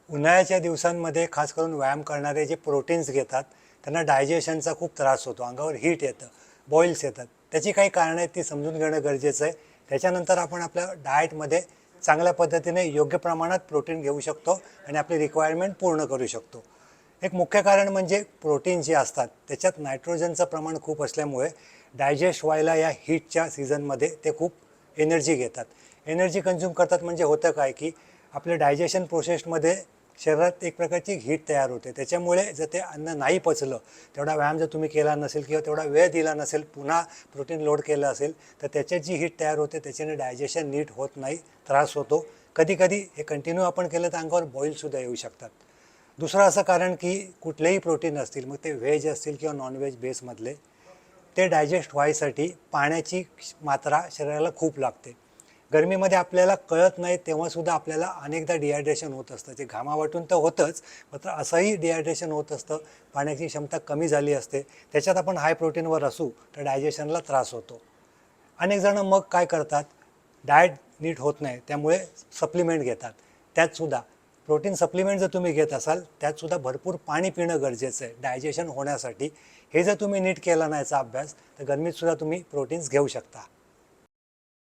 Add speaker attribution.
Speaker 1: उन्हाळ्याच्या दिवसांमध्ये खास करून व्यायाम करणारे जे प्रोटीन्स घेतात त्यांना डायजेशनचा खूप त्रास होतो, अंगावर हीट येतं, बॉईल्स येतात. त्याची काही कारणं आहेत, ती समजून घेणं गरजेचं आहे. त्याच्यानंतर आपण आपल्या डाएटमध्ये चांगल्या पद्धतीने योग्य प्रमाणात प्रोटीन घेऊ शकतो आणि आपली रिक्वायरमेंट पूर्ण करू शकतो. एक मुख्य कारण म्हणजे प्रोटीन जे असतात त्याच्यात नायट्रोजनचं प्रमाण खूप असल्यामुळे डायजेस्ट व्हायला या हीटच्या सीझनमध्ये ते खूप एनर्जी घेतात, एनर्जी कन्झ्युम करतात. म्हणजे होतं काय की आपल्या डायजेशन प्रोसेसमध्ये शरीरात एक प्रकारची हीट तयार होते. त्याच्यामुळे जर ते अन्न नाही पचलं, तेवढा व्यायाम जर तुम्ही केला नसेल किंवा तेवढा वेळ दिला नसेल, पुन्हा प्रोटीन लोड केलं असेल, तर त्याच्यात जी हीट तयार होते त्याच्याने डायजेशन नीट होत नाही, त्रास होतो. कधी कधी हे कंटिन्यू आपण केलं तर अंगावर बॉईलसुद्धा येऊ शकतात. दुसरं असं कारण की कुठलेही प्रोटीन असतील, मग ते व्हेज असतील किंवा नॉनव्हेज बेसमधले, ते डायजेस्ट व्हायसाठी पाण्याची मात्रा शरीराला खूप लागते. गरमीमध्ये आपल्याला कळत नाही तेव्हासुद्धा आपल्याला अनेकदा डिहायड्रेशन होत असतं. ते घामावाटून तर होतंच, मात्र असंही डिहायड्रेशन होत असतं, पाण्याची क्षमता कमी झाली असते. त्याच्यात आपण हाय प्रोटीनवर असू तर डायजेशनला त्रास होतो. अनेक जणं मग काय करतात, डाएट नीट होत नाही त्यामुळे सप्लिमेंट घेतात. त्यातसुद्धा प्रोटीन सप्लिमेंट जर तुम्ही घेत असाल त्यातसुद्धा भरपूर पाणी पिणं गरजेचं आहे डायजेशन होण्यासाठी. हे जर तुम्ही नीट केला नाहीचा अभ्यास तर गरमीतसुद्धा तुम्ही प्रोटीन्स घेऊ शकता.